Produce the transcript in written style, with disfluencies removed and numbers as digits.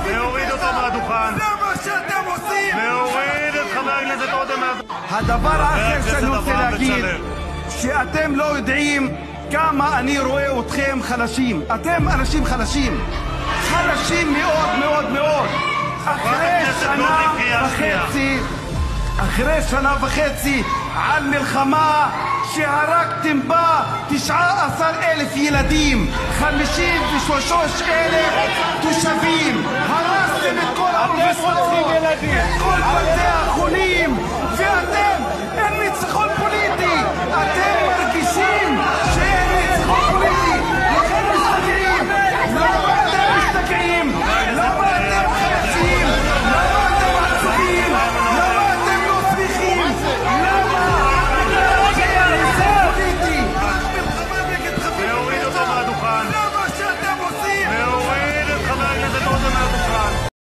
להוריד אותו מהדוכן. זה מה שאתם עושים. להוריד את חבר הכנסת עודה מהדוכן. הדבר האחר שאני רוצה להגיד, שאתם לא יודעים כמה אני רואה אתכם חלשים. אתם אנשים חלשים, חלשים מאוד מאוד מאוד. אחרי שנה וחצי על מלחמה שהרגתם בה 19,000 ילדים, 53,000 תושבים, הרסתם את כל האוניברסיטאות, את כל בתי החולים,